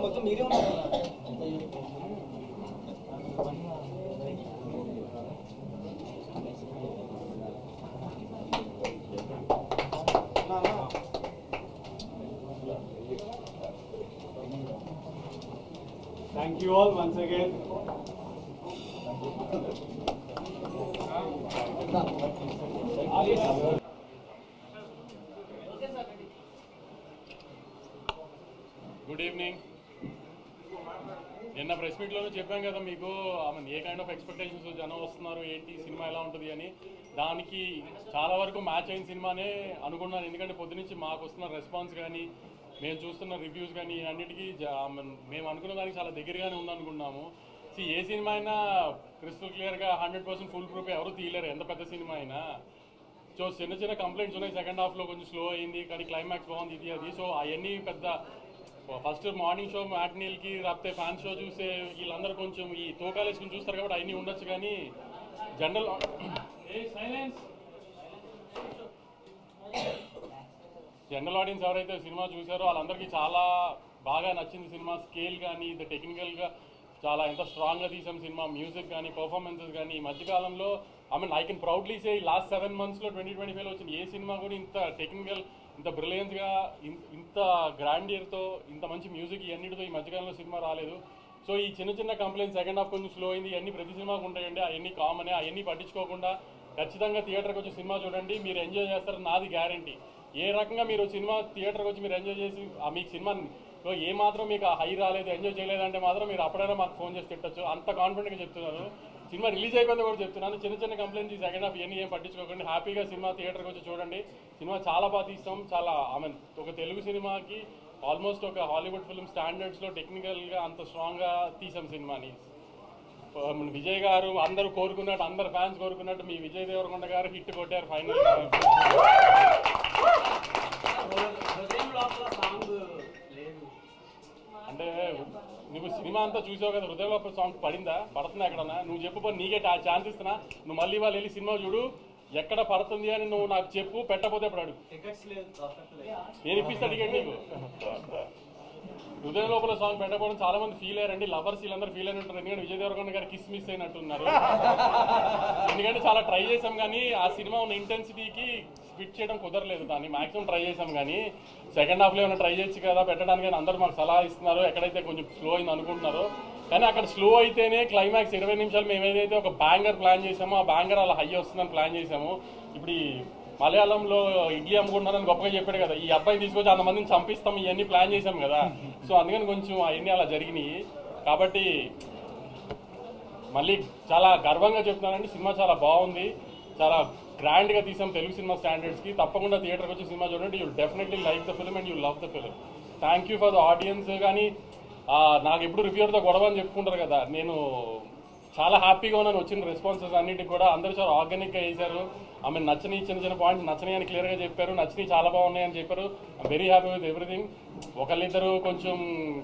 మొత్తం మీరే ఉన్నారు. Thank you all once again. Good evening. నిన్న ప్రెస్ మీట్లోనే చెప్పాం కదా మీకు ఏ కైండ్ ఆఫ్ ఎక్స్పెక్టేషన్స్ జనం వస్తున్నారు, ఏంటి సినిమా ఎలా ఉంటుంది అని. దానికి చాలా వరకు మ్యాచ్ అయిన సినిమానే అనుకున్నాను. ఎందుకంటే పొద్దునుంచి మాకు వస్తున్న రెస్పాన్స్ కానీ మేము చూస్తున్న రివ్యూస్ కానీ అన్నిటికీ మేము అనుకున్న దానికి చాలా దగ్గరగానే ఉందనుకున్నాము. ఏ సినిమా అయినా క్రిస్టల్ క్లియర్గా 100% ఫుల్ ప్రూఫ్ ఎవరు తీయలేరు, ఎంత పెద్ద సినిమా అయినా. సో చిన్న చిన్న కంప్లైంట్స్ ఉన్నాయి. సెకండ్ హాఫ్లో కొంచెం స్లో అయింది, కానీ క్లైమాక్స్ బాగుంది ఇది అది. సో అవన్నీ పెద్ద ఫస్ట్ మార్నింగ్ షో మ్యాట్నీల్కి రాకపోతే ఫ్యాన్స్ షో చూసే వీళ్ళందరూ కొంచెం ఈ తోకాలేసుకుని చూస్తారు కాబట్టి అవన్నీ ఉండొచ్చు. కానీ జనరల్ ఆడియన్స్ ఎవరైతే సినిమా చూసారో వాళ్ళందరికీ చాలా బాగా నచ్చింది సినిమా. స్కేల్ కానీ ఇది టెక్నికల్గా చాలా ఎంత స్ట్రాంగ్గా తీసాం సినిమా. మ్యూజిక్ కానీ పర్ఫార్మెన్సెస్ కానీ ఈ మధ్యకాలంలో I can proudly say last 7 monthsలో 2025లో వచ్చిన ఏ సినిమా కూడా ఇంత టెక్నికల్, ఇంత బ్రిలియన్స్గా, ఇంత గ్రాండియర్తో, ఇంత మంచి మ్యూజిక్ ఇవన్నిటితో ఈ మధ్యకాలంలో సినిమా రాలేదు. సో ఈ చిన్న చిన్న కంప్లైంట్స్ సెకండ్ హాఫ్ కొంచెం స్లో అయింది, ఇవన్నీ ప్రతి సినిమాకు ఉంటాయండి. అవన్నీ కామనే. అవన్నీ పట్టించుకోకుండా ఖచ్చితంగా థియేటర్కి వచ్చి సినిమా చూడండి, మీరు ఎంజాయ్ చేస్తారు, నాది గ్యారంటీ. ఏ రకంగా మీరు సినిమా థియేటర్కి వచ్చి మీరు ఎంజాయ్ చేసి మీకు సినిమా ఏ మాత్రం మీకు హై రాలేదు, ఎంజాయ్ చేయలేదంటే మాత్రం మీరు అప్పుడైనా మాకు ఫోన్ చేసి తిట్టచ్చు. అంత కాన్ఫిడెంట్గా చెప్తున్నారు. సినిమా రిలీజ్ అయిపోయింది కూడా చెప్తున్నాను. చిన్న చిన్న కంప్లైంట్స్ ఈ సెకండ్ హాఫ్ ఇవన్నీ ఏం పట్టించుకోకండి. హ్యాపీగా సినిమా థియేటర్కి వచ్చి చూడండి. సినిమా చాలా బాగా తీస్తాం. చాలా ఒక తెలుగు సినిమాకి ఆల్మోస్ట్ ఒక హాలీవుడ్ ఫిల్మ్ స్టాండర్డ్స్లో టెక్నికల్గా అంత స్ట్రాంగ్గా తీసాం సినిమాని. విజయ్ గారు అందరూ కోరుకున్నట్టు, అందరు ఫ్యాన్స్ కోరుకున్నట్టు మీ విజయ్ దేవరకొండ గారు హిట్ కొట్టారు ఫైనల్. అంటే నువ్వు సినిమా అంతా చూసావు కదా, హృదయ లోపల సాంగ్ పడుతుందా ఎక్కడన్నా? నువ్వు చెప్పు, నీకే ఛాన్స్ ఇస్తున్నా. నువ్వు మళ్ళీ వాళ్ళు వెళ్ళి సినిమా చూడు, ఎక్కడ పడుతుంది అని నువ్వు నాకు చెప్పు. పెట్టకపోతే ఇప్పుడు అడుగు, నేను ఇప్పిస్తా టికెట్ నీకు. హృదయ లోపల సాంగ్ పెట్టకపోవడం చాలా మంది ఫీల్ అయ్యారండి. లవర్స్ వీళ్ళందరూ ఫీల్ అయిన ఉంటారు. ఎందుకంటే విజయ్ దేవరకొండ గారు కిస్ మిస్ అయినట్టున్నారు. ఎందుకంటే చాలా ట్రై చేసాం కానీ ఆ సినిమా ఉన్న ఇంటెన్సిటీకి ఫిట్ చేయడం కుదరలేదు. దాన్ని మాక్సిమం ట్రై చేసాం కానీ సెకండ్ హాఫ్లో ఏమైనా ట్రై చేయొచ్చు కదా పెట్టడానికి అని అందరూ మాకు సలహా ఇస్తున్నారు. ఎక్కడైతే కొంచెం స్లో అయింది అనుకుంటున్నారో, కానీ అక్కడ స్లో అయితేనే క్లైమాక్స్ 20 నిమిషాలు మేము ఏదైతే ఒక బ్యాంగర్ ప్లాన్ చేసామో ఆ బ్యాంగర్ అలా హై వస్తుందని ప్లాన్ చేసాము. ఇప్పుడు ఈ మలయాళంలో ఇడ్లీ అమ్ముకుంటున్నారని గొప్పగా చెప్పాడు కదా, ఈ అబ్బాయిని తీసుకొచ్చి 100 మందిని చంపిస్తాం ఇవన్నీ ప్లాన్ చేసాం కదా. సో అందుకని కొంచెం అవన్నీ అలా జరిగినాయి. కాబట్టి మళ్ళీ చాలా గర్వంగా చెప్తున్నానండి, సినిమా చాలా బాగుంది, చాలా గ్రాండ్గా తీసాం తెలుగు సినిమా స్టాండర్డ్స్కి. తప్పకుండా థియేటర్కి వచ్చి సినిమా చూడండి. You definitely like the film and you love the film. Thank you for the audience. కానీ నాకు ఎప్పుడు రివ్యూర్తో గొడవ అని చెప్పుకుంటారు కదా, నేను చాలా హ్యాపీగా ఉన్నాను. వచ్చిన రెస్పాన్సెస్ అన్నిటికి కూడా అందరూ చాలా ఆర్గానిక్గా చేశారు. నచ్చని చిన్న చిన్న పాయింట్స్ నచ్చని అని క్లియర్గా చెప్పారు, నచ్చని చాలా బాగున్నాయని చెప్పారు. I'm very happy with everything. ఒకళ్ళిద్దరు కొంచెం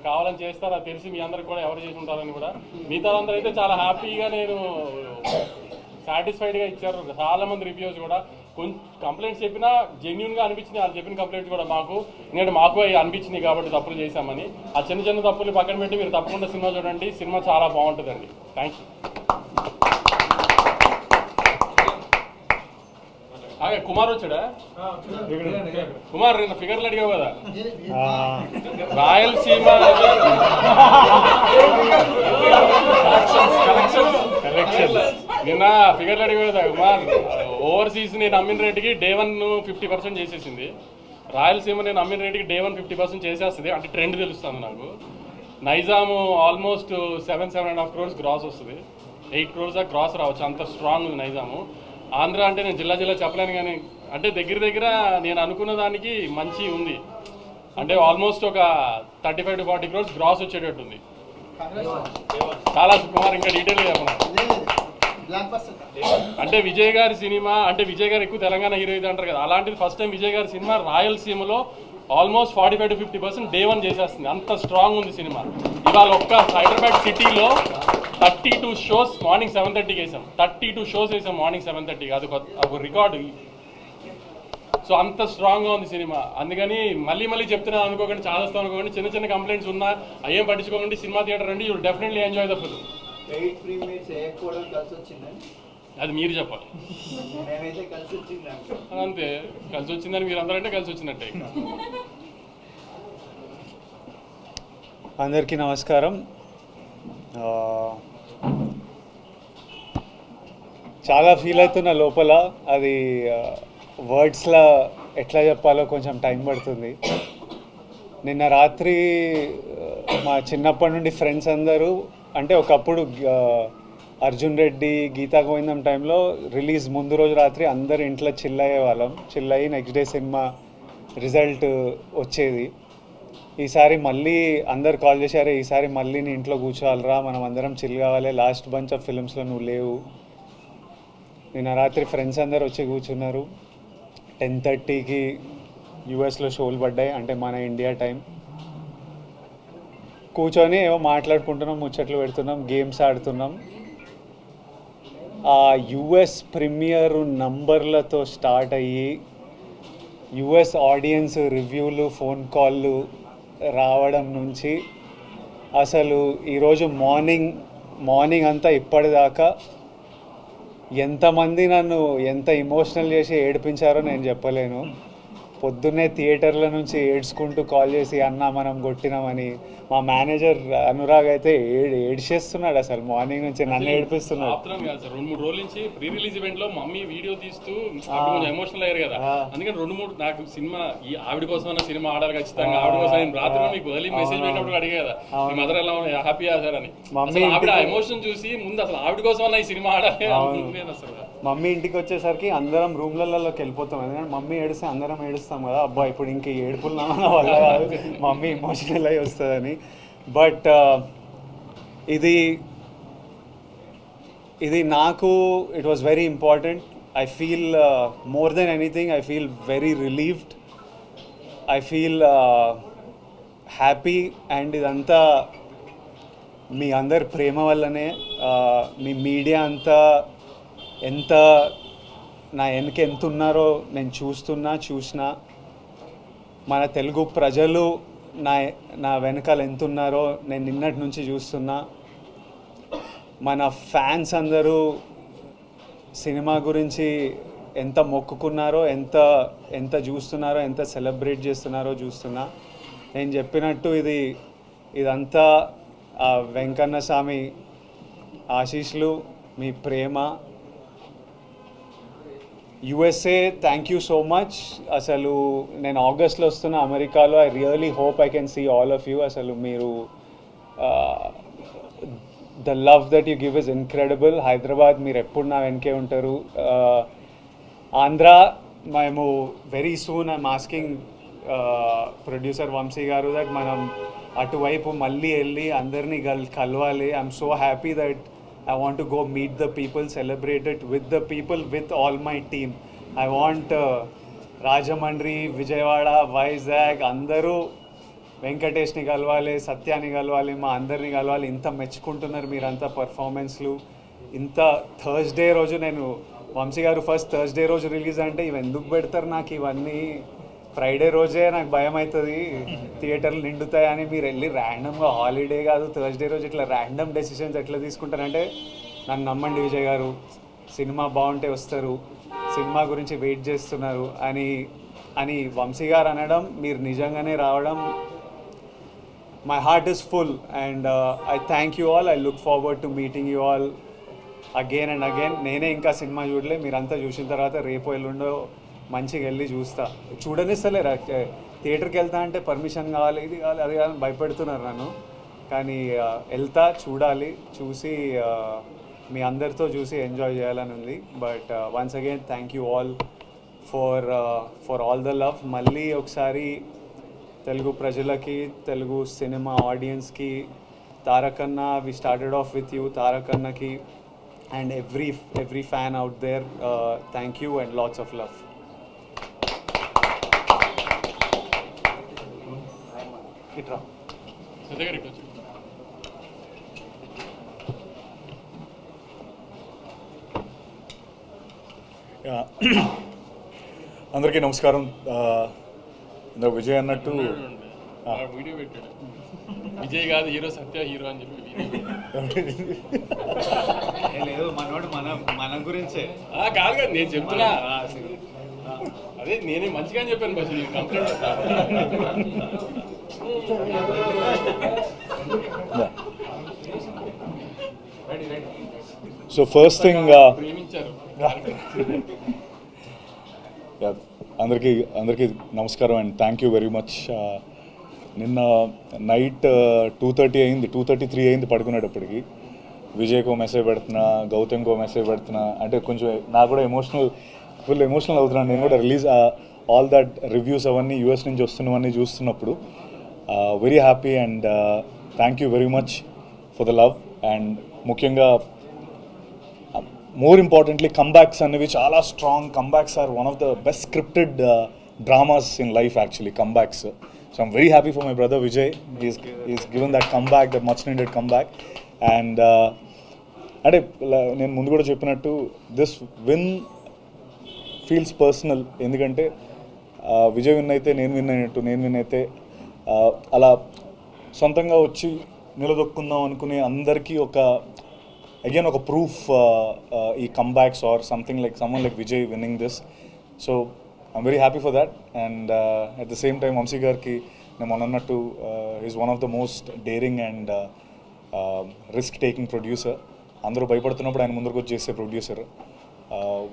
కావాలని చేస్తారు, అది తెలిసి మీ అందరికి కూడా ఎవరు చేసి ఉంటారని కూడా. మిగతా అందరూ అయితే చాలా హ్యాపీగా నేను సాటిస్ఫైడ్గా ఇచ్చారు. చాలా మంది రివ్యూస్ కూడా కొంచెం కంప్లైంట్స్ చెప్పినా జెన్యున్గా అనిపించింది వాళ్ళు చెప్పిన కంప్లైంట్స్ కూడా మాకు. ఎందుకంటే మాకు అవి అనిపించింది కాబట్టి తప్పులు చేశామని. ఆ చిన్న చిన్న తప్పులు పక్కన పెట్టి మీరు తప్పకుండా సినిమా చూడండి. సినిమా చాలా బాగుంటుందండి. Thank you. కుమార్ వచ్చాడా? కుమార్ నిన్న ఫిగర్లు అడిగావు కదా, రాయలసీమ నిన్న ఫిగర్లు అడిగావు కదా కుమార్. ఓవర్సీస్ నేను అమ్మిన రేటుకి Day 1 50% చేసేసింది. రాయలసీమ నేను అమ్మిన రేటుకి Day 1 50% చేసేస్తుంది. అంటే ట్రెండ్ తెలుస్తుంది నాకు. నైజాము ఆల్మోస్ట్ 7.5 crores గ్రాస్ వస్తుంది. 8 crores గ్రాస్ రావచ్చు, అంత స్ట్రాంగ్ ఉంది నైజాము. ఆంధ్ర అంటే నేను జిల్లా చెప్పలేను కానీ అంటే దగ్గర నేను అనుకున్న దానికి మంచి ఉంది. అంటే ఆల్మోస్ట్ ఒక 35 to 40 crores గ్రాస్ వచ్చేటట్టుంది. చాలా కుమార్ ఇంకా డీటెయిల్గా చెప్పను. అంటే విజయ్ గారి సినిమా అంటే విజయ్ గారు ఎక్కువ తెలంగాణ హీరో ఇది అంటారు కదా, అలాంటిది ఫస్ట్ టైం విజయ్ గారి సినిమా రాయలసీమలో ఆల్మోస్ట్ 45 to 50% డే 1 చేసేస్తుంది. అంత స్ట్రాంగ్ ఉంది సినిమా. ఇవాళ ఒక్క హైదరాబాద్ సిటీలో 32 షోస్ మార్నింగ్ 7:30కి వేసాం. 32 షోస్ వేసాం మార్నింగ్ 7:30కి. అది ఒక రికార్డు. సో అంత స్ట్రాంగ్గా ఉంది సినిమా. అందుకని మళ్ళీ చెప్తున్నాను అనుకోకండి, చాలా వస్తాను అనుకోకండి. చిన్న చిన్న కంప్లైంట్స్ ఉన్నా అయ్యేం పట్టించుకోకండి. సినిమా థియేటర్ రండి, you will definitely enjoy the film. అది మీరు చెప్పాలి. అంతే, కలిసి వచ్చిందని మీరు అందరంటే కలిసి వచ్చినట్టే. అందరికీ నమస్కారం. చాలా ఫీల్ అవుతున్న లోపల, అది వర్డ్స్లో ఎట్లా చెప్పాలో కొంచెం టైం పడుతుంది. నిన్న రాత్రి మా చిన్నప్పటి నుండి ఫ్రెండ్స్ అందరూ, అంటే ఒకప్పుడు అర్జున్ రెడ్డి, గీతా గోవిందం టైంలో రిలీజ్ ముందు రోజు రాత్రి అందరు ఇంట్లో చిల్ అయ్యేవాళ్ళం. చిల్ అయ్యి నెక్స్ట్ డే సినిమా రిజల్ట్ వచ్చేది. ఈసారి మళ్ళీ అందరు కాల్ చేశారు, ఈసారి మళ్ళీ నీ ఇంట్లో కూర్చోవాలరా, మనం అందరం చిల్ కావాలి, లాస్ట్ బంచ్ ఆఫ్ ఫిల్మ్స్లో నువ్వు లేవు. నిన్న రాత్రి ఫ్రెండ్స్ అందరు వచ్చి కూర్చున్నారు. 10:30కి యూఎస్లో షోలు పడ్డాయి, అంటే మన ఇండియా టైం. కూర్చొని ఏమో మాట్లాడుకుంటున్నాం, ముచ్చట్లు పెడుతున్నాం, గేమ్స్ ఆడుతున్నాం. ఆ యుఎస్ ప్రీమియర్ నంబర్లతో స్టార్ట్ అయ్యి యుఎస్ ఆడియన్స్ రివ్యూలు, ఫోన్ కాళ్ళు రావడం నుంచి అసలు ఈరోజు మార్నింగ్ అంతా ఇప్పటిదాకా ఎంతమంది నన్ను ఎంత ఎమోషనల్ చేసి ఏడిపించారో నేను చెప్పలేను. పొద్దున్నే థియేటర్ల నుంచి ఏడ్చుకుంటూ కాల్ చేసి, అన్న మనం కొట్టినామని. మా మేనేజర్ అనురాగ్ అయితే ఏడ్చేస్తున్నాడు, అసలు మార్నింగ్ నుంచి నన్ను ఏడిపిస్తున్నాడు. 2-3 రోజుల నుంచి ప్రీ రిలీజ్ ఈవెంట్ లో మమ్మీ వీడియో తీస్తూ ఎమోషనల్ అయ్యారు కదా. అందుకని 2-3 నాకు సినిమా, ఈ ఆవిడ కోసం సినిమా ఆడాలి ఖచ్చితంగా, ఆవిడ కోసం రాత్రి మీకు ఎర్లీ మెసేజ్ పెట్టినప్పుడు అడిగే కదా, మీ మదర్ ఎలా హ్యాపీగా సార్ అని. ఆవిడ ఎమోషన్ చూసి ముందు అసలు ఆవిడ కోసం ఈ సినిమా ఆడాలి అసలు. మమ్మీ ఇంటికి వచ్చేసరికి అందరం రూమ్లలోకి వెళ్ళిపోతాం, ఎందుకంటే మమ్మీ ఏడిస్తే అందరం ఏడుస్తాం కదా. అబ్బా ఇప్పుడు ఇంక ఏడుపులు వల్ల కాదు, మమ్మీ ఎమోషనల్ అయి వస్తుందని. బట్ ఇది నాకు it was very important. I feel more than anything, I feel very relieved, I feel happy. And ఇదంతా మీ అందరి ప్రేమ వల్లనే. మీ మీడియా అంతా ఎంత నా వెనక ఎంత ఉన్నారో నేను చూసినా. మన తెలుగు ప్రజలు నా వెనకాల ఎంత ఉన్నారో నేను నిన్నటి నుంచి చూస్తున్నా. మన ఫ్యాన్స్ అందరూ సినిమా గురించి ఎంత మొక్కుకున్నారో, ఎంత చూస్తున్నారో, ఎంత సెలబ్రేట్ చేస్తున్నారో చూస్తున్నా. నేను చెప్పినట్టు ఇదంతా ఆ వెంకన్న స్వామి ఆశీస్సులు, మీ ప్రేమ. USA, thank you so much. అసలు నేను ఆగస్ట్లో వస్తున్నా అమెరికాలో. I really hope I can see all of you. అసలు మీరు the love that you give is incredible. Hyderabad మీరు ఎప్పుడు నా వెనకే ఉంటారు. ఆంధ్ర మేము very soon I'm asking producer Vamsi garu that మనం అటువైపు మళ్ళీ వెళ్ళి అందరినీ కలవాలి. I'm so happy that I want to go meet the people, celebrate it with the people, with all my team. I want Rajamandri, Vijayawada, Vizag, andaru వెంకటేష్ని కలవాలి, సత్యాన్ని కలవాలి, మా అందరిని కలవాలి. ఇంత మెచ్చుకుంటున్నారు మీరంతా పర్ఫార్మెన్స్లు. ఇంత థర్స్డే రోజు, నేను వంశీ గారు ఫస్ట్ థర్స్డే రోజు రిలీజ్ అంటే ఇవి ఎందుకు పెడతారు నాకు ఇవన్నీ, ఫ్రైడే రోజే నాకు భయం అవుతుంది థియేటర్లు నిండుతాయని. మీరు వెళ్ళి ర్యాండమ్గా, హాలిడే కాదు థర్స్డే రోజు ఇట్లా ర్యాండమ్ డెసిషన్స్ ఎట్లా తీసుకుంటారంటే, నన్ను నమ్మండి విజయ్ గారు, సినిమా బాగుంటే వస్తారు, సినిమా గురించి వెయిట్ చేస్తున్నారు అని వంశీ గారు అనడం, మీరు నిజంగానే రావడం, my heart is full. And I thank you all. I look forward to meeting you all again and again. నేనే ఇంకా సినిమా చూడలే, మీరంతా చూసిన తర్వాత రేపు ఎల్లుండో మంచిగా వెళ్ళి చూడనిస్తలేరు. థియేటర్కి వెళ్తా అంటే పర్మిషన్ కావాలి, ఇది కావాలి, అది కావాలి, భయపెడుతున్నారు నన్ను. కానీ వెళ్తా, చూడాలి, చూసి మీ అందరితో చూసి ఎంజాయ్ చేయాలని ఉంది. But once again thank you all for all the love. మళ్ళీ ఒకసారి తెలుగు ప్రజలకి, తెలుగు సినిమా ఆడియన్స్కి, Tarakanna, we started off with you, తారకన్నకి and every fan out there, thank you and lots of love. ఇట్రా దగ్గర ఇటు వచ్చి అందరికీ నమస్కారం. ఇందాక విజయ్ అన్నట్టు వీడియో పెట్టాడు. విజయ్ కాదు హీరో, సత్య హీరో అని చెప్పి లేదు మనోడు మన గురించే కాదు కదా నేను చెప్తున్నా. అదే నేనే మంచిగా చెప్పాను బస్ కంప్లైంట్. సో ఫస్ట్ థింగ్ ప్రేమించారు. అందరికీ నమస్కారం and thank you very much. నిన్న నైట్ 2:30 అయింది, 2:33 అయింది పడుకునేటప్పటికి. విజయ్కో మెసేజ్ పెడుతున్నా, గౌతమ్కో మెసేజ్ పెడుతున్నా. అంటే కొంచెం నాకు కూడా ఫుల్ ఎమోషనల్ అవుతున్నాను. నేను కూడా రిలీజ్ ఆల్ దట్ రివ్యూస్ అవన్నీ యూఎస్ నుంచి వస్తున్నవన్నీ చూస్తున్నప్పుడు very happy and thank you very much for the love. And ముఖ్యంగా మోర్ ఇంపార్టెంట్లీ కంబ్యాక్స్ అనేవి చాలా strong. Comebacks are one of the best scripted dramas in life actually, comebacks. So I'm very happy for my brother Vijay. Is given that comeback, that much needed comeback. And అంటే నేను ముందు కూడా చెప్పినట్టు this win feels personal. ఎందుకంటే Vijay win అయితే నేను win అయినట్టు, నేను విన్ అయితే అలా సొంతంగా వచ్చి నిలదొక్కుందాం అనుకునే అందరికీ again ఒక ప్రూఫ్ ఈ comebacks are something like someone like Vijay winning this. So I'm very happy for that. And at the same time Vamsi గారికి నేను మొన్న అన్నట్టు is one of the most daring and risk taking producer. అందరూ భయపడుతున్నప్పుడు ఆయన ముందరకు వచ్చి చేసే ప్రొడ్యూసర్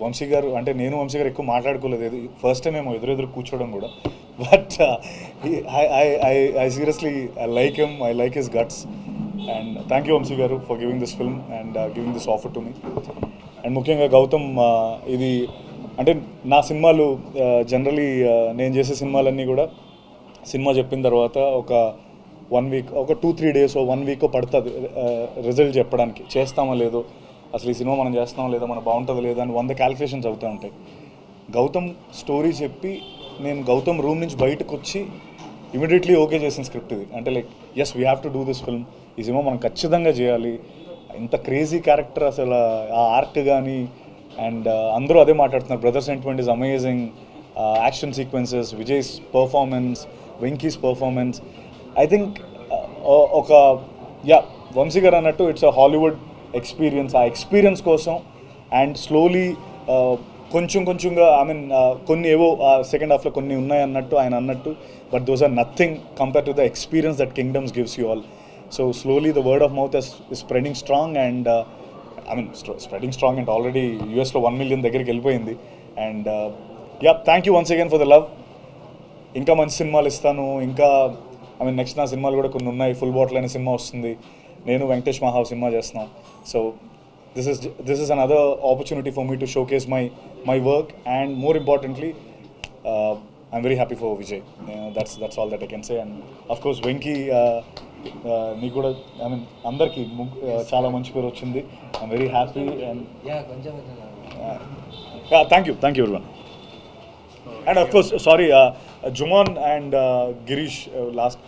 వంశీ గారు. అంటే నేను వంశీ గారు ఎక్కువ మాట్లాడుకోలేదు, ఫస్ట్ టైం మేము ఎదురెదురు కూర్చోవడం కూడా. But I seriously I like him, I like his guts. And thank you Vamsi garu for giving this film and giving this offer to me. And ముఖ్యంగా గౌతమ్, ఇది అంటే నా సినిమాలు జనరలీ నేను చేసే సినిమాలన్నీ కూడా సినిమా చెప్పిన తర్వాత ఒక 1 వీక్, ఒక 2-3 డేస్, 1 వీక్ పడుతుంది రిజల్ట్ చెప్పడానికి. చేస్తామో లేదో, అసలు ఈ సినిమా మనం చేస్తామో లేదో, మన బాగుంటుందో లేదో అని 100 క్యాలిక్యులేషన్స్ అవుతూ ఉంటాయి. గౌతమ్ స్టోరీ చెప్పి నేను గౌతమ్ రూమ్ నుంచి బయటకు వచ్చి ఇమీడియట్లీ ఓకే చేసిన స్క్రిప్ట్ ఇది. అంటే like yes we have to do this film, ఈ సినిమా మనం ఖచ్చితంగా చేయాలి. ఇంత క్రేజీ క్యారెక్టర్, అసలు ఆ ఆర్ట్ కానీ. అండ్ అందరూ అదే మాట్లాడుతున్నారు, brother sentiment is amazing, action sequences, Vijay's performance, Venky's performance. I think ఒక వంశీ గారు అన్నట్టు ఇట్స్ అ హాలీవుడ్ ఎక్స్పీరియన్స్. ఆ ఎక్స్పీరియన్స్ కోసం అండ్ స్లోలీ కొంచెంగా ఐ మీన్ కొన్ని ఏవో సెకండ్ హాఫ్లో కొన్ని ఉన్నాయి అన్నట్టు ఆయన అన్నట్టు, but those are nothing compare to the experience that Kingdom's gives you all. So slowly the word of mouth is spreading strong and I mean spreading strong and already యూఎస్లో 1 million దగ్గరికి వెళ్ళిపోయింది. And thank you once again for the love. ఇంకా మంచి సినిమాలు ఇస్తాను. ఇంకా I mean next నా సినిమాలు కూడా కొన్ని ఉన్నాయి. ఫుల్ బాటిల్ అనే సినిమా వస్తుంది, నేను వెంకటేష్ మహావ్ సినిమా చేస్తున్నాం. So this is another opportunity for me to showcase my work, and more importantly I'm very happy for Vijay. That's all that I can say. And of course Venki, నీకు కూడా I mean అందరికీ చాలా మంచి పేరు వచ్చింది. I'm very happy and thank you everyone. And of course sorry, Juman and Girish, last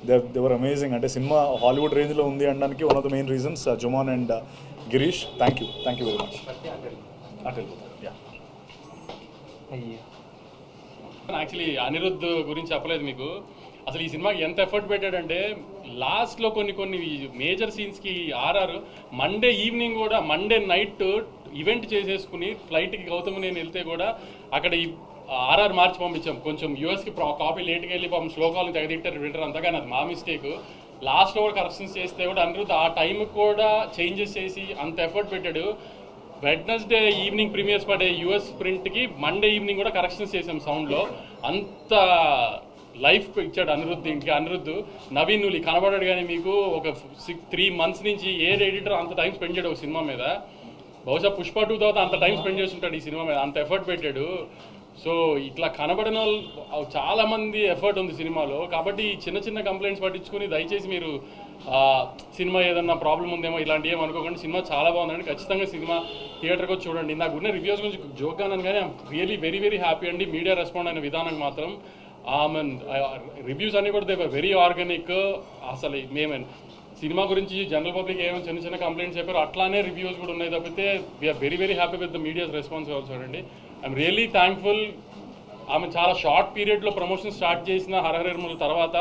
they were amazing. అంటే cinema Hollywood రేంజ్లో ఉంది అనడానికి one of the main reasons Juman and Girish. Thank you very much. Actually Anirudh గురించి చెప్పలేదు మీకు. అసలు ఈ సినిమాకి ఎంత ఎఫర్ట్ పెట్టాడంటే లాస్ట్లో కొన్ని మేజర్ సీన్స్కి ఆర్ఆర్ మండే ఈవినింగ్ కూడా, మండే నైట్ ఈవెంట్ చేసేసుకుని ఫ్లైట్కి గౌతమ్ నేను వెళ్తే కూడా అక్కడ ఈ ఆర్ఆర్ మార్చి పంపించాం. కొంచెం యూఎస్కి కాపీ లేట్గా వెళ్ళి పాపం శ్లోకాలను తెగదిట్టారు వింటారు, అంతగాని అది మా మిస్టేక్. లాస్ట్లో కూడా కరెక్షన్స్ చేస్తే కూడా అనిరుద్ధ్ ఆ టైంకి కూడా చేంజెస్ చేసి అంత ఎఫర్ట్ పెట్టాడు. వెడ్నెస్డే ఈవినింగ్ ప్రీమియర్స్ పడే యూఎస్ ప్రింట్కి మండే ఈవినింగ్ కూడా కరెక్షన్స్ చేసాం సౌండ్లో. అంత లైఫ్ ఇచ్చాడు అనిరుద్ధ్. ఇంటికి అనిరుద్ధ్ నవీన్ నువ్వు కనబడాడు, కానీ మీకు ఒక 3 months నుంచి ఏ ఎడిటర్ అంత టైం స్పెండ్ చేయడు ఒక సినిమా మీద. బహుశా పుష్ప 2 తర్వాత అంత టైం స్పెండ్ చేస్తుంటాడు ఈ సినిమా మీద, అంత ఎఫర్ట్ పెట్టాడు. సో ఇట్లా కనబడిన వాళ్ళు చాలామంది ఎఫర్ట్ ఉంది సినిమాలో. కాబట్టి చిన్న కంప్లైంట్స్ పట్టించుకుని దయచేసి మీరు సినిమా ఏదన్నా ప్రాబ్లం ఉందేమో ఇలాంటి ఏం అనుకోకండి. సినిమా చాలా బాగుందండి, ఖచ్చితంగా సినిమా థియేటర్కి వచ్చి చూడండి. నాకు ఉన్న రివ్యూస్ గురించి జోక్గా అన్నాను, కానీ రియలీ వెరీ వెరీ హ్యాపీ అండి. మీడియా రెస్పాండ్ అయిన విధానం మాత్రం మీన్ రివ్యూస్ అన్నీ కూడా దే వర్ వెరీ ఆర్గానిక్. అసలు మేము సినిమా గురించి జనరల్ పబ్లిక్ ఏమైనా చిన్న చిన్న కంప్లైంట్స్ చెప్పారు అట్లానే రివ్యూస్ కూడా ఉన్నాయి తప్పితే we are very very happy with the media's response also అండి. I'm really thankful. ఆమె చాలా షార్ట్ పీరియడ్లో ప్రమోషన్ స్టార్ట్ చేసిన హరహరముల తర్వాత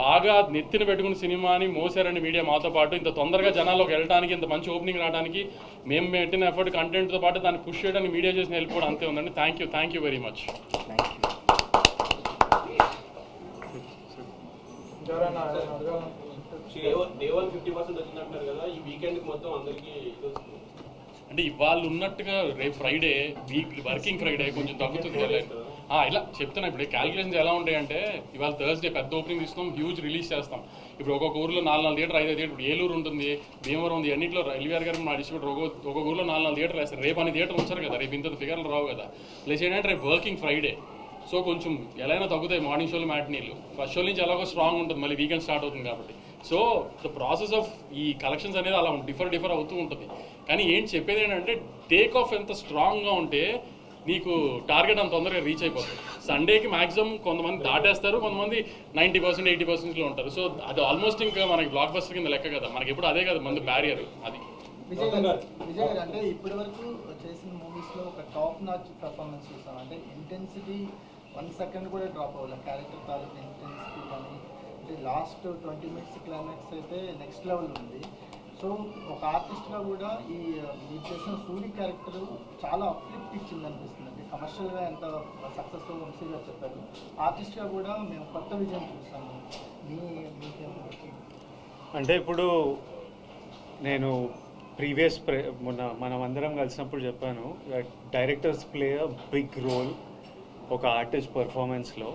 బాగా నెత్తిన పెట్టుకున్న సినిమాని మోసారండి మీడియా మాతో పాటు. ఇంత తొందరగా జనాల్లోకి వెళ్ళడానికి, ఇంత మంచి ఓపెనింగ్ రావడానికి మేము పెట్టిన ఎఫర్ట్ కంటెంట్తో పాటు దాన్ని పుష్ చేయడానికి మీడియా చేసిన హెల్ప్ కూడా అంతే ఉందండి. Thank you very much. అంటే ఇవాళ ఉన్నట్టుగా రేపు ఫ్రైడే వర్కింగ్ ఫ్రైడే కొంచెం తగ్గుతుంది. ఇలా చెప్తున్నా ఇప్పుడు క్యాలిక్యులేషన్స్ ఎలా ఉంటాయంటే ఇవాళ థర్స్డే పెద్ద ఓపెనింగ్ ఇస్తాం, హ్యూజ్ రిలీజ్ చేస్తాం. ఇప్పుడు ఒక్కొక్క ఊర్లో 4 థియేటర్ 5 థియేటర్, ఇప్పుడు ఏలూరు ఉంటుంది, భీమవరం ఉంది, అన్నింటిలో ఎల్వీఆర్ గారు మా డిస్ట్రిబ్యూటర్ ఒక్కొక్క ఊర్లో 4 థియేటర్లు వేస్తారు. రేపు అన్ని థియేటర్లు ఉంచారు కదా, రేపు ఇంత ఫిగర్లు రావు కదా. ప్లస్ ఏంటంటే రేపు వర్కింగ్ ఫ్రైడే, సో కొంచెం ఎలా అయినా తగ్గుతాయి మార్నింగ్ షోలు మ్యాట్నీలు. ఫస్ట్ షో నుంచి ఎలాగో స్ట్రాంగ్ ఉంటుంది, మళ్ళీ వీకెండ్ స్టార్ట్ అవుతుంది కాబట్టి. సో ద ప్రాసెస్ ఆఫ్ ఈ కలెక్షన్స్ అనేది అలా డిఫర్ అవుతూ ఉంటుంది. కానీ ఏంటి చెప్పేది ఏంటంటే టేక్ ఆఫ్ ఎంత స్ట్రాంగ్గా ఉంటే నీకు టార్గెట్ అంత తొందరగా రీచ్ అయిపోతుంది. సండేకి మాక్సిమం కొంతమంది దాటేస్తారు, కొంతమంది 90% 80%లో ఉంటారు. సో అది ఆల్మోస్ట్ ఇంకా మనకి బ్లాక్ బస్టర్ కింద లెక్క కదా, మనకి ఎప్పుడు అదే కదా మంది బ్యారియర్. అది విజయ్ గారు అంటే ఇప్పటి వరకు చేసిన మూవీస్లో ఒక టాప్ నాచ్ పర్ఫార్మెన్స్ చూస్తాం. అంటే ఇంటెన్సిటీ 1 సెకండ్ కూడా డ్రాప్ అవ్వాలి, క్యారెక్టర్ తాలూకు ఇంటెన్సిటీ కానీ. అంటే లాస్ట్ 20 మినిట్స్ క్లైమాక్స్ అయితే నెక్స్ట్ లెవెల్ ఉంది. సో ఒక ఆర్టిస్ట్గా కూడా ఈ మీరు చేసిన సూరి క్యారెక్టర్ చాలా అప్లిఫ్ట్ ఇచ్చింది అనిపిస్తుంది. అంటే కమర్షియల్గా ఎంత సక్సెస్ఫుల్ వంశీ గారు చెప్పారు, ఆర్టిస్ట్గా కూడా మేము కొత్త విజయం చూస్తాము. అంటే ఇప్పుడు నేను ప్రీవియస్ మనం అందరం కలిసినప్పుడు చెప్పాను, directors play a big role ఒక ఆర్టిస్ట్ పర్ఫార్మెన్స్లో.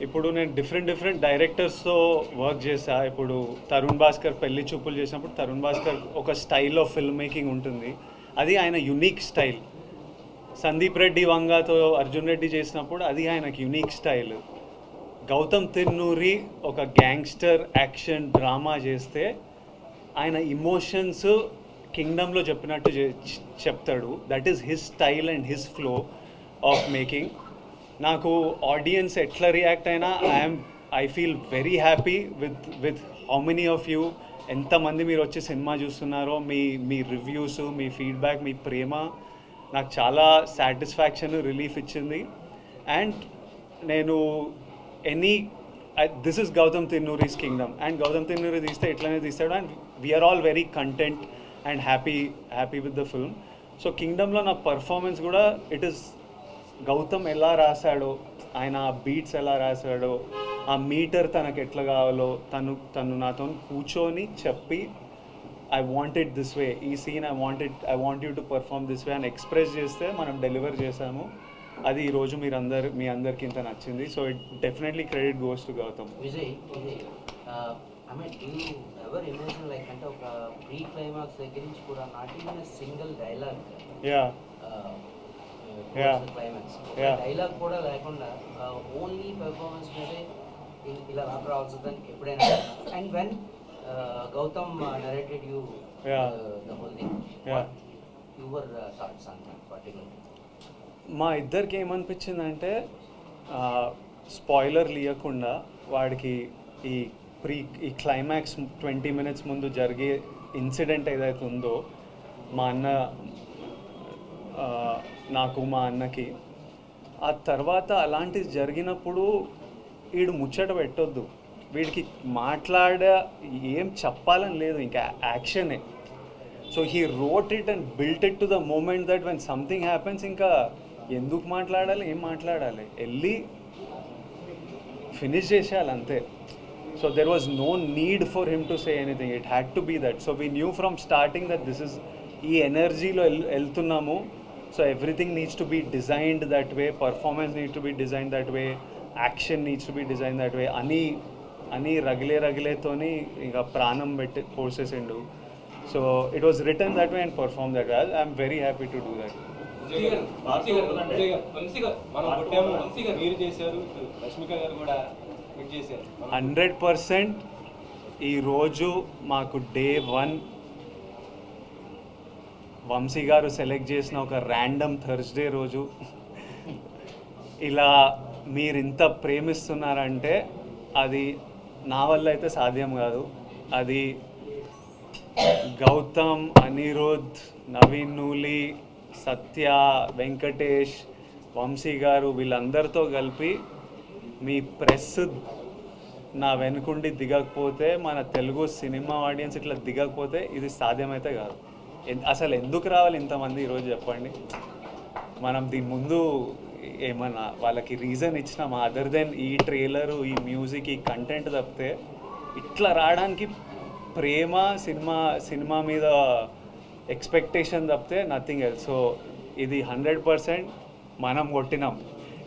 ఇప్పుడు నేను డిఫరెంట్ డైరెక్టర్స్తో వర్క్ చేశా. ఇప్పుడు తరుణ్ భాస్కర్ పెళ్లి చూపులు చేసినప్పుడు తరుణ్ భాస్కర్ ఒక స్టైల్ ఆఫ్ ఫిల్మ్ మేకింగ్ ఉంటుంది, అది ఆయన యునిక్ స్టైల్. సందీప్ రెడ్డి వంగాతో అర్జున్ రెడ్డి చేసినప్పుడు అది ఆయనకు యునిక్ స్టైల్. గౌతమ్ తిన్నూరి ఒక గ్యాంగ్స్టర్ యాక్షన్ డ్రామా చేస్తే ఆయన ఇమోషన్స్ కింగ్డమ్లో చెప్పినట్టు చెప్తాడు. That is his style and his flow of making. నాకు ఆడియన్స్ ఎట్లా రియాక్ట్ అయినా I feel very happy with how many of you, ఎంతమంది మీరు వచ్చి సినిమా చూస్తున్నారో, మీ రివ్యూస్, మీ ఫీడ్బ్యాక్, మీ ప్రేమ నాకు చాలా సాటిస్ఫాక్షన్, రిలీఫ్ ఇచ్చింది. అండ్ నేను this is Gowtam Tinnanuri's Kingdom, and Gowtam Tinnanuri తీస్తే ఎట్లనే తీస్తాడు. And we're all very content and happy with the film. So కింగ్డమ్లో నా పర్ఫార్మెన్స్ కూడా ఇట్ ఈస్ గౌతమ్ ఎలా రాశాడో, ఆయన ఆ బీట్స్ ఎలా రాశాడో, ఆ మీటర్ తనకు ఎట్లా కావాలో తను నాతో కూర్చొని చెప్పి I want it this way, ఈ scene I want you to perform this way అని ఎక్స్ప్రెస్ చేస్తే మనం డెలివర్ చేసాము. అది ఈరోజు మీ అందరికి ఇంత నచ్చింది. So it definitely credit goes to Gautam. Vijay I mean do you ever imagine like అంటే ఒక ప్రీ క్లైమాక్స్ దగ్గర నుంచి కూడా not even single dialogue climax dialogue కూడా లేకుండా ఓన్లీ పెర్ఫార్మెన్స్ మీదే ఇలా రావాల్సింది ఎప్పుడైనా. And when Gautam narrated you the whole thing, your thoughts on that particular? మా ఇద్దరికి ఏమనిపించిందంటే స్పాయిలర్ ఇవ్వకుండా వాడికి ఈ క్లైమాక్స్ 20 minutes ముందు జరిగే ఇన్సిడెంట్ ఏదైతే ఉందో నాకు మా అన్నకి, ఆ తర్వాత అలాంటిది జరిగినప్పుడు వీడు ముచ్చట పెట్టొద్దు, వీడికి ఏం చెప్పాలని లేదు, ఇంకా యాక్షనే. So he wrote it and built it to the moment that when something happens ఇంకా ఎందుకు మాట్లాడాలి, ఏం మాట్లాడాలి, వెళ్ళి ఫినిష్ చేసేయాలి అంతే. So there was no need for him to say anything, it had to be that. So we knew from starting that this is ఈ ఎనర్జీలో వెళ్తున్నాము. So everything needs to be designed that way, performance need to be design that way, action needs to be design that way అని రగిలేతోని ఇంకా ప్రాణం పెట్టి పోసేసిండు. So it was written that way and performed that way. I am very happy to do that. 100% ఈ రోజు మాకు day 1 Vamsi గారు select చేసిన ఒక ర్యాండమ్ థర్స్డే రోజు ఇలా మీరు ఇంత ప్రేమిస్తున్నారంటే అది నా వల్ల అయితే సాధ్యం కాదు. అది గౌతమ్, అనిరుద్, నవీన్ నూలి, సత్య, వెంకటేష్, వంశీ గారు వీళ్ళందరితో కలిపి మీ ప్రెస్ నా వెనుకుండి దిగకపోతే, మన తెలుగు సినిమా ఆడియన్స్ ఇట్లా దిగకపోతే ఇది సాధ్యమైతే కాదు. అసలు ఎందుకు రావాలి ఇంతమంది ఈరోజు చెప్పండి. మనం దీని ముందు ఏమన్నా వాళ్ళకి రీజన్ ఇచ్చినామా అదర్ దెన్ ఈ ట్రైలరు, ఈ మ్యూజిక్, ఈ కంటెంట్ తప్పితే ఇట్లా రావడానికి ప్రేమ, సినిమా మీద ఎక్స్పెక్టేషన్ తప్పితే నథింగ్ ఎల్స్. సో ఇది 100% మనం కొట్టినాం.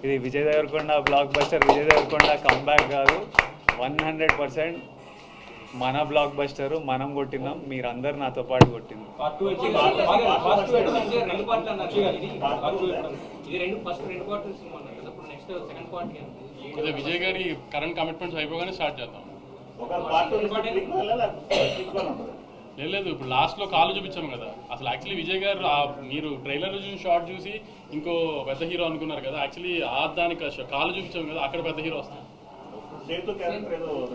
ఇది Vijay Deverakonda blockbuster, Vijay Deverakonda comeback కాదు, 100% మన బ్లాక్ బస్టరు, మనం కొట్టినాం, మీరందరు నాతో పాటు కొట్టింది. విజయ్ గారి కరెంట్ కమిట్మెంట్స్ అయిపోగానే స్టార్ట్ చేద్దాం. లేదు ఇప్పుడు లాస్ట్లో కాలు చూపించాం కదా. అసలు యాక్చువల్లీ విజయ్ గారు మీరు ట్రైలర్ చూసి షార్ట్ చూసి ఇంకో పెద్ద హీరో అనుకున్నారు కదా. యాక్చువల్లీ దానికి కాలు చూపించాం కదా, అక్కడ పెద్ద హీరో వస్తాడు.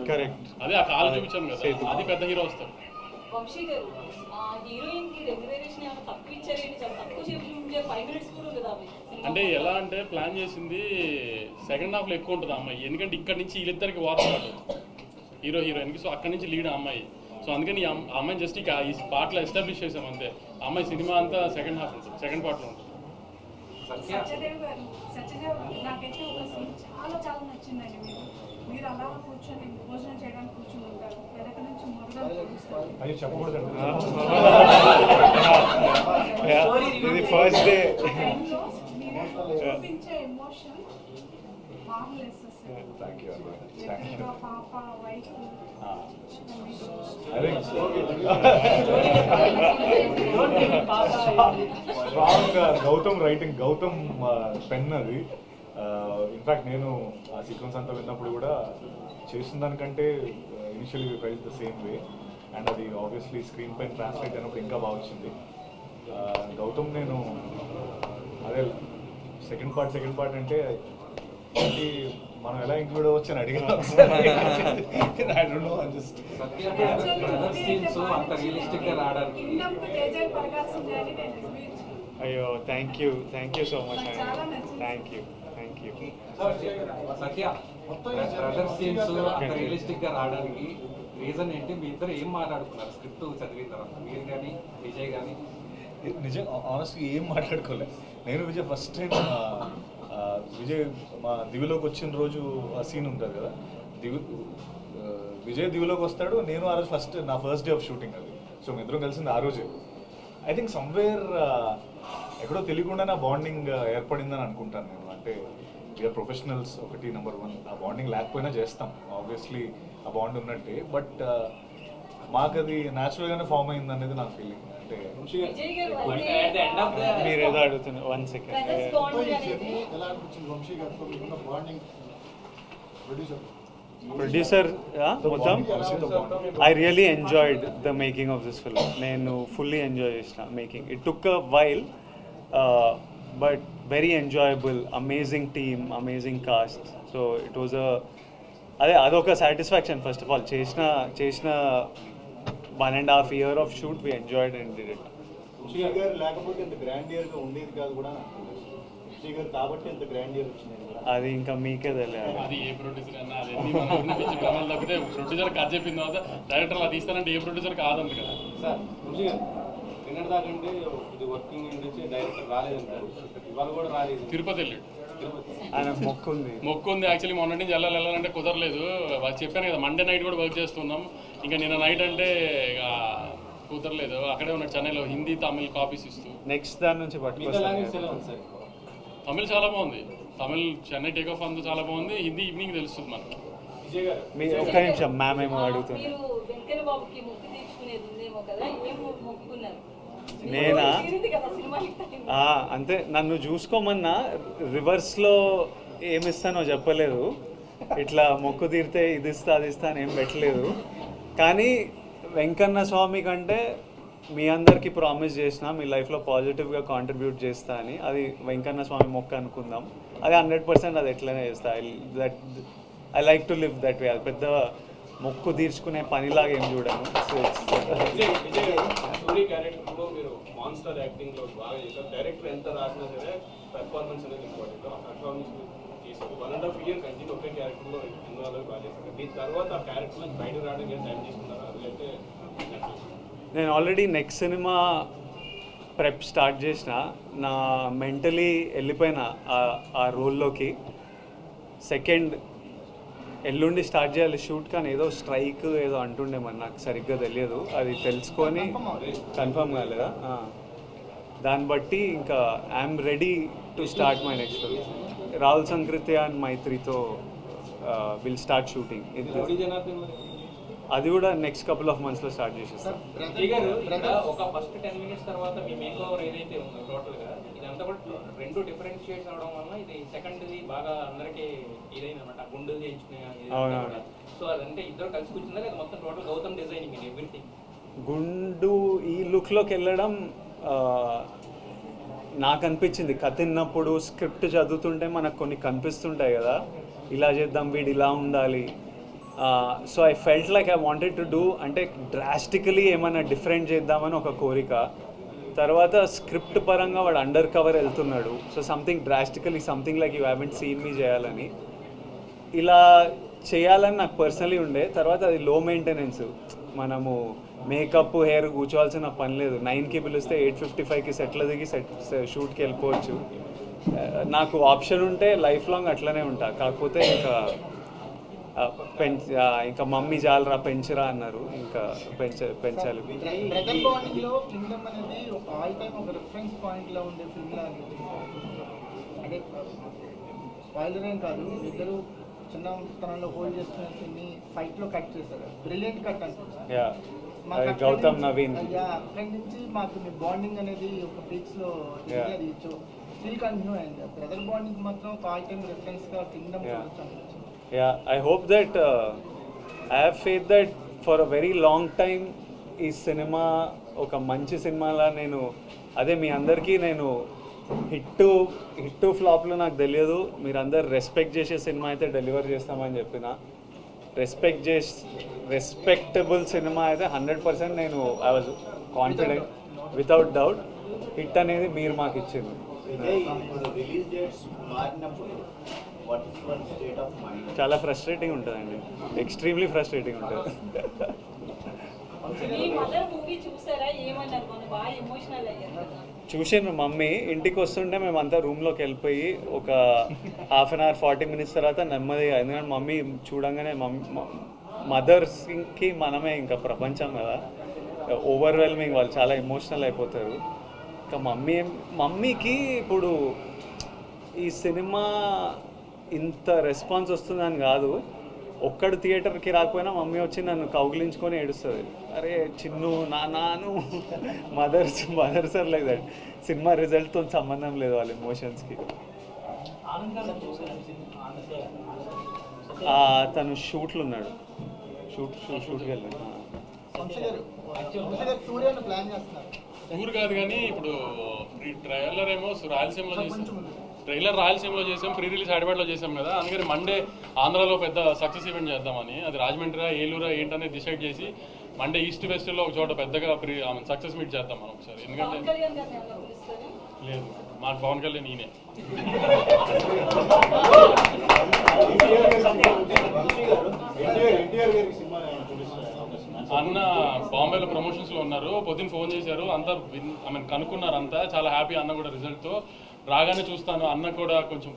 కరెక్ట్, అదే ఆ కాలు చూపించాం కదా, అది పెద్ద హీరో వస్తాడు. వంశీ గారు హీరోయిన్ కి రెగ్యులరేషన్ ఏమైనా తక్కువ ఇచ్చారేంటి? చాలా తక్కువ చెప్పి 5 minutes కూడా ఉండదు అవి. అంటే ఎలా అంటే ప్లాన్ చేసింది సెకండ్ హాఫ్లో ఎక్కువ ఉంటుంది అమ్మాయి. ఎందుకంటే ఇక్కడ నుంచి వీళ్ళిద్దరికి వార్ స్టార్ట్ అవుతుంది హీరో హీరోయిన్కి. సో అక్కడి నుంచి లీడ్ అమ్మాయి. సో అందుకని ఈ అమ్మాయిని జస్ట్ ఇక ఈ పార్ట్లో ఎస్టాబ్లిష్ చేసాం అంతే. అమ్మాయి సినిమా అంతా సెకండ్ హాఫ్ ఉంటుంది, సెకండ్ పార్ట్లో ఉంటుంది. సత్యదేవ్ గారు, సత్యదేవ్ నాకైతే ఒక సీన్ చాలా నచ్చిందండి. మీరు అలా కూర్చొని భోజనం చేయడానికి కూర్చొని ఉంటారు, వెనక నుంచి ఇది ఫస్ట్ డే చూపించే ఎమోషన్ మార్వెలెస్ అసలు. పాప wife strong Gautam writing, Gautam pen అది. ఇన్ఫ్యాక్ట్ నేను ఆ సీక్వెన్స్ అంతా విన్నప్పుడు కూడా చేసిన దానికంటే initially we felt the same way. And అది ఆబ్వియస్లీ స్క్రీన్ పైన ట్రాన్స్లేట్ అయినప్పుడు ఇంకా బాగా వచ్చింది. గౌతమ్ నేను అదే సెకండ్ పార్ట్ అంటే మనం ఎలా ఇంక్లూడ్ అవ్వచ్చు అని అడిగాను. అయ్యో థ్యాంక్ యూ సో మచ్ అండి. Thank you. Satya brother scenes అంత రియలిస్టిక్ గా రావడానికి రీజన్ ఏంటి? మీ ఇద్దరు ఏం మాట్లాడుకున్నారు స్క్రిప్ట్ చదివిన తర్వాత? మీరు కానీ విజయ్ కానీ? నిజం ఆనెస్ట్గా ఏం మాట్లాడుకోలేదు. నేను విజయ్ ఫస్ట్ టైం విజయ్ మా దివిలోకి వచ్చిన రోజు ఆ సీన్ ఉంటుంది కదా, విజయ్ దివిలోకి వస్తాడు, నేను ఆ రోజు నా ఫస్ట్ డే ఆఫ్ షూటింగ్ అది. సో మీ ఇద్దరం కలిసింది ఆ రోజే. ఐ థింక్ సమ్వేర్ ఎక్కడో తెలియకుండా నా బాండింగ్ ఏర్పడిందని అనుకుంటాను నేను. అంటే వీఆర్ ప్రొఫెషనల్స్ ఒకటి, నెంబర్ 1. ఆ బాండింగ్ లేకపోయినా చేస్తాం ఆబ్వియస్లీ, ఆ బాండ్ ఉన్నట్టే. బట్ మాకు అది న్యాచురల్గానే ఫామ్ అయింది అనేది నా ఫీలింగ్. అంటే మీరు ఏదో అడుగుతున్నారు. 1 second. ప్రొడ్యూసర్ మొత్తం I really enjoyed the making of this film. నేను ఫుల్లీ ఎంజాయ్ చేసిన making. It took a while but very enjoyable. Amazing team, amazing cast. So it was అదొక సాటిస్ఫాక్షన్. ఫస్ట్ ఆఫ్ ఆల్ చేసిన 1.5 year of shoot we enjoyed and did it. లేకపోతే ఇంత గ్రాండియర్గా ఉండేది కాదు కూడా కాబట్టి ఇంత గ్రాండియర్ వచ్చింది. అది ఇంకా మీకే తెలియాలి. అది ఏ ప్రొడ్యూసర్ అన్నా అది తప్పితే ప్రొడ్యూసర్ కథ చెప్పిన తర్వాత డైరెక్టర్ అలా తీస్తానంటే ఏ ప్రొడ్యూసర్ కాదండి కదా. సార్ నిన్నటి దాకంటే ఇది వర్కింగ్ నుంచి డైరెక్టర్ రాలేదంటారు, ఇవాళ కూడా రాలేదు. తిరుపతి వెళ్ళాడు, ఆయన మొక్కు ఉంది. యాక్చువల్లీ మొన్న నుంచి వెళ్ళాలంటే కుదరలేదు. చెప్పాను కదా మండే నైట్ కూడా వర్క్ చేస్తున్నాం. ఇంకా నిన్న నైట్ అంటే ఇక కుదరలేదు. అక్కడే ఉన్నాడు చెన్నైలో హిందీ తమిళ్ కాపీస్ ఇస్తూ. నెక్స్ట్ దాని నుంచి పట్టుకొస్తాను. తమిళ్ చాలా బాగుంది. తమిళ్ చెన్నై టేక్ ఆఫ్ అంతా చాలా బాగుంది. హిందీ ఈవినింగ్ తెలుస్తుంది మనకి. ఒక్క నిమిషం, మ్యామ్ ఏమో అడుగుతుంది. నేనా అంతే, నన్ను చూసుకోమన్నా రివర్స్లో ఏమిస్తానో చెప్పలేదు. ఇట్లా మొక్కు తీరితే ఇది ఇస్తా అది ఇస్తా అని ఏం పెట్టలేదు. కానీ వెంకన్న స్వామి కంటే మీ అందరికీ ప్రామిస్ చేసిన మీ లైఫ్లో పాజిటివ్గా కాంట్రిబ్యూట్ చేస్తా అని. అది వెంకన్న స్వామి మొక్క అనుకుందాం. అది 100% అది ఎట్లనే చేస్తా. I like to live that way. అది పెద్ద మొక్కు తీర్చుకునే పనిలాగా ఏం చూడను. స్టోరీ క్యారెక్టర్లో మీరు మాన్స్టర్ యాక్టింగ్లో బాగా చేశారు. డైరెక్టర్ ఎంత రాసినా సరే పెర్ఫార్మెన్స్ అనేది ఇంపార్టెంట్. ఆ పెర్ఫార్మెన్స్ చేశారు. 1.5 year కంటిన్యూ ఒకే క్యారెక్టర్లో ఇన్వాల్వ్ బాగా చేశారు. దీని తర్వాత ఆ క్యారెక్టర్ బయట రావడానికి టైం తీసుకున్నారు. అదైతే నేను already next cinema prep start చేసిన. నా మెంటలీ వెళ్ళిపోయిన ఆ రోల్లోకి. సెకండ్ ఎల్లుండి స్టార్ట్ చేయాలి షూట్, కానీ ఏదో స్ట్రైక్ ఏదో అంటుండే మరి నాకు సరిగ్గా తెలియదు. అది తెలుసుకొని కన్ఫర్మ్ కాలేదా, దాన్ని బట్టి ఇంకా I'm ready to start my next film. Rahul Sankrityan and మైత్రితో విల్ స్టార్ట్ షూటింగ్. అది కూడా నెక్స్ట్ కపుల్ ఆఫ్ మంత్స్లో స్టార్ట్ చేసేస్తాం. ఒక ఫస్ట్ 10 minutes తర్వాత మీ మేక్ ఓవర్ ఏదైతే ఉందో టోటల్గా ఇదంతా కూడా 2 different షేడ్స్ అవడం వల్ల ఇది సెకండ్ది బాగా అందరికీ ఇదైంది అనమాట. గుండెలు చేయించుకునే. సో అదంటే ఇద్దరు కలిసి కూర్చుందా లేదా మొత్తం టోటల్ గౌతమ్ డిజైనింగ్ ఇది ఎవ్రీథింగ్? గుండు ఈ లుక్లోకి వెళ్ళడం నాకు అనిపించింది. కథ విన్నప్పుడు స్క్రిప్ట్ చదువుతుంటే మనకు కొన్ని కనిపిస్తుంటాయి కదా, ఇలా చేద్దాం, వీడు ఇలా ఉండాలి. So I felt like I wanted to do, అంటే డ్రాస్టికలీ ఏమైనా డిఫరెంట్ చేద్దామని ఒక కోరిక. తర్వాత స్క్రిప్ట్ పరంగా వాడు అండర్ కవర్ వెళ్తున్నాడు. So something drastically, something like you haven't seen me చేయాలని, ఇలా చేయాలని నాకు పర్సనలీ ఉండే. తర్వాత అది లో మెయింటెనెన్స్. మనము మేకప్ హెయిర్ కూర్చోవాల్సిన పని లేదు. 9కి పిలిస్తే 8:55కి సెట్లో దిగి షూట్కి వెళ్ళిపోవచ్చు. నాకు ఆప్షన్ ఉంటే లైఫ్ లాంగ్ అట్లనే ఉంటా. కాకపోతే ఇంకా మమ్మీ చాలరా పెంచరా అన్నారు, ఇంకా పెంచాలి. బ్రదర్ బాండింగ్లో కింగ్డమ్ అనేది ఒక ఆల్ టైమ్ ఒక రిఫరెన్స్ పాయింట్లో ఉండే ఫిల్మ్ లా అంటే స్పాయిలర్ ఏం కాదు. ఇద్దరు చిన్నతనంలో హోల్డ్ చేసుకునే సీన్ని ఫైట్లో కట్ చేశారు. బ్రిలియంట్ కట్ అనిపించింది. గౌతమ్ నవీన్ అక్కడి నుంచి మాకు మీ బాండింగ్ అనేది ఒక పీక్స్లో అది స్టిల్ కంటిన్యూ అయింది. బ్రదర్ బాండింగ్ మాత్రం ఒక ఆల్ టైమ్ రిఫరెన్స్గా కింగ్డమ్ చూడొచ్చు అనిపించింది. I hope that I have faith that for a very long time ఈ సినిమా ఒక మంచి సినిమాలా నేను అదే మీ అందరికీ నేను హిట్ ఫ్లాప్లో నాకు తెలియదు. మీరందరు రెస్పెక్ట్ చేసే సినిమా అయితే డెలివర్ చేస్తామని చెప్పిన. రెస్పెక్టబుల్ సినిమా అయితే 100% నేను I was confident without doubt. Hit అనేది మీరు మాకు ఇచ్చింది. చాలా ఫ్రస్ట్రేటింగ్ ఉంటుందండి, ఎక్స్ట్రీమ్లీ ఫ్రస్ట్రేటింగ్ ఉంటుంది. చూసిండ్రు మమ్మీ. ఇంటికి వస్తుంటే మేమంతా రూమ్లోకి వెళ్ళిపోయి ఒక 1/2 hour 40 minutes తర్వాత నెమ్మదిగా, ఎందుకంటే మమ్మీ చూడంగానే మదర్స్కి మనమే ఇంకా ప్రపంచం కదా, ఓవర్వెల్మింగ్, వాళ్ళు చాలా ఎమోషనల్ అయిపోతారు. ఇంకా మమ్మీకి ఇప్పుడు ఈ సినిమా ఇంత రెస్పాన్స్ వస్తుందని కాదు, ఒక్కడు థియేటర్కి రాకపోయినా మమ్మీ వచ్చి నన్ను కౌగిలించుకొని ఏడుస్తుంది. అరే చిన్ను నాను mothers are like that. Cinema రిజల్ట్తో సంబంధం లేదు వాళ్ళ ఎమోషన్స్కి. తను షూట్లు ఉన్నాడు, షూట్కి వెళ్ళాడు. టూర్ కాదు కానీ ఇప్పుడు ట్రైలర్ ఏమో రాయలసీమలో చేసాం, రాయలసీమలో చేసాం, ప్రీ రిలీజ్ హైదరాబాద్లో చేసాం కదా. అందుకని మండే ఆంధ్రాలో పెద్ద సక్సెస్ ఈవెంట్ చేద్దామని, అది రాజమండ్రి ఏలూరా ఏంటనేది డిసైడ్ చేసి మండే ఈస్ట్ వెస్ట్లో ఒక చోట పెద్దగా సక్సెస్ మీట్ చేద్దాం మనం ఒకసారి. ఎందుకంటే లేదు, మాకు పవన్ కళ్యాణ్ ఈయనే. అన్న బాంబేలో ప్రమోషన్స్లో ఉన్నారు, పొద్దున్న ఫోన్ చేశారు, అంతా కనుక్కున్నారు, అంతా చాలా హ్యాపీ. అన్న కూడా రిజల్ట్తో రాగానే చూస్తాను, అన్న కూడా కొంచెం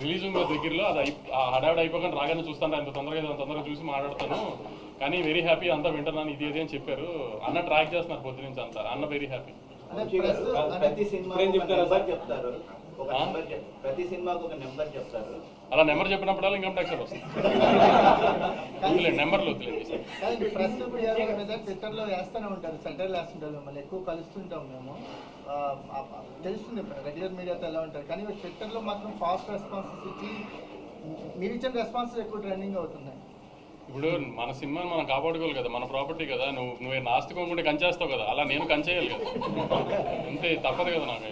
రిలీజ్ ఉంది దగ్గరలో, అది హడావిడి అయిపోకుండా రాగానే చూస్తాను, అంత తొందరగా చూసి మాట్లాడతాను, కానీ వెరీ హ్యాపీ, అంతా వింటున్నాను, ఇది అని చెప్పారు. అన్న ట్రాక్ చేస్తున్నారు పొద్దు నుంచి అంతా. అన్న వెరీ హ్యాపీ. అలా నెంబర్ చెప్పినప్పుడల్లా ఇన్కమ్ ట్యాక్స్ వస్తుంది. నెంబర్లు ట్విట్టర్లో వేస్తూనే ఉంటారు, సెంటర్లో వేస్తుంటారు, మిమ్మల్ని ఎక్కువ కలుస్తుంటాం మేము, తెలుస్తుంది రెగ్యులర్ మీడియాతో ఎలా ఉంటారు. కానీ ట్విట్టర్లో మాత్రం ఫాస్ట్ రెస్పాన్సెస్ ఇచ్చి మీరు ఇచ్చిన రెస్పాన్సెస్ ఎక్కువ ట్రెండింగ్ అవుతున్నాయి. ఇప్పుడు మన సినిమాని మనం కాపాడుకోవాలి కదా, మన ప్రాపర్టీ కదా. నువ్వు నాస్తికోకుండా కంచేస్తావు కదా, అలా నేను కంచేయాలి కదా, అంతే, తప్పదు కదా నాకు.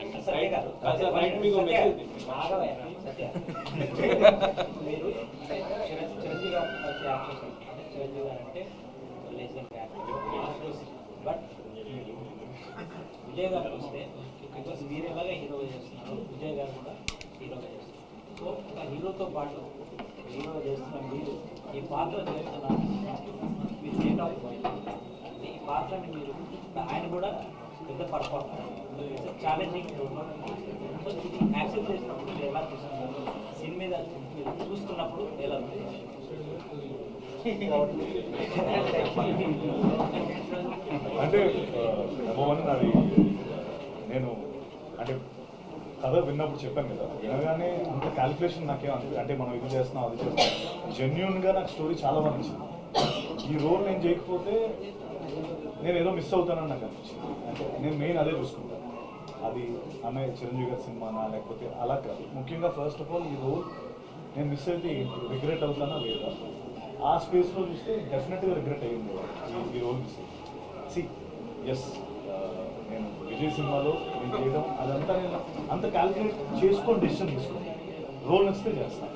మీరు చిరంజీవి గారు చిరంజీవి గారు అంటే బట్ విజయ్ గారు వస్తే బికాస్ మీరు ఎలాగా హీరోగా చేస్తున్నారు, విజయ్ గారు కూడా హీరోగా చేస్తున్నారు. సో ఒక హీరోతో పాటు హీరోగా చేస్తున్న మీరు ఈ పాత్ర చేస్తున్నారు మీరు స్టేట్ ఆఫ్ ఈ పాత్రని మీరు ఆయన కూడా పెద్ద పర్ఫార్మర్ ఛాలెంజింగ్ సో ఇది యాక్సెప్ట్ చేసినప్పుడు మీరు ఎలా చూస్తున్నారు, సీన్ మీద చూస్తున్నప్పుడు ఎలా ఉంది? అంటే అది నేను అంటే కథ విన్నప్పుడు చెప్పాను కదా, వినగానే అంత క్యాలిక్యులేషన్ నాకేం అంటే మనం ఇది చేస్తున్నాం అది చేస్తున్నాం, జెన్యున్గా నాకు స్టోరీ చాలా బాగా నచ్చింది. ఈ రోల్ నేను చేయకపోతే నేను ఏదో మిస్ అవుతానని నాకు అనిపించింది. అంటే నేను మెయిన్ అదే చూసుకుంటాను, అది అన్నయ్య చిరంజీవి గారి సినిమానా లేకపోతే అలా కాదు. ముఖ్యంగా ఫస్ట్ ఆఫ్ ఆల్ ఈ రోల్ నేను మిస్ అయితే రిగ్రెట్ అవుతానా లేదా, ఆ స్పేస్లో చూస్తే డెఫినెట్గా రిగ్రెట్ అయ్యింది ఈ రోల్ మిస్ అయ్యింది. సి ఎస్ నేను విజయ్ సినిమాలో నేను చేయడం అదంతా నేను అంత క్యాలిక్యులేట్ చేసుకొని డెసిషన్ తీసుకున్నాను, రోల్ నచ్చితే చేస్తాను.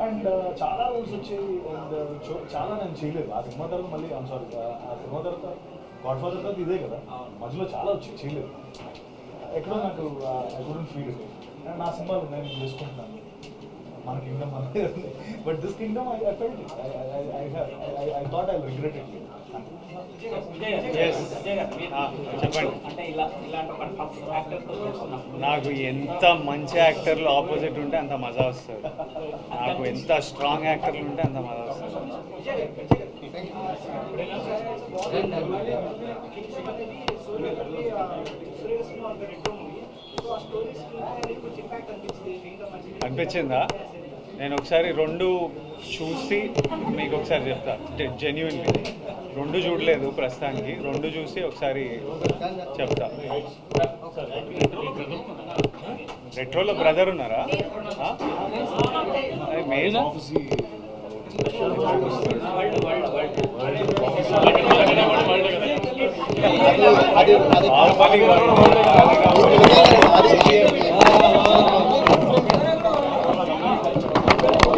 అండ్ చాలా రోల్స్ వచ్చేవి అండ్ చాలా నేను చేయలేదు ఆ సినిమా తర్వాత. మళ్ళీ సారీ ఆ సినిమా తర్వాత గాడ్ ఫాదర్ తర్వాత ఇదే కదా, మధ్యలో చాలా వచ్చి చేయలేదు. ఎక్కడో నాకు ఐ కుడెంట్ ఫీల్ ఇట్. నా సినిమాలు నేను చేసుకుంటున్నాను, మన కింగ్డమ్ అనేది, but this Kingdom I felt it, I thought I regret it. చెప్పండి. నాకు ఎంత మంచి యాక్టర్లు ఆపోజిట్ ఉంటే అంత మజా వస్తుంది, నాకు ఎంత స్ట్రాంగ్ యాక్టర్లు ఉంటే అంత మజా వస్తుంది. అనిపించిందా? నేను ఒకసారి రెండు చూసి మీకు ఒకసారి చెప్తా, జెన్యున్లీ రెండు చూడలేదు ప్రస్తుతానికి, రెండు చూసి ఒకసారి చెప్తా. రెట్రోలో బ్రదర్ ఉన్నారా? మెయిన్ అది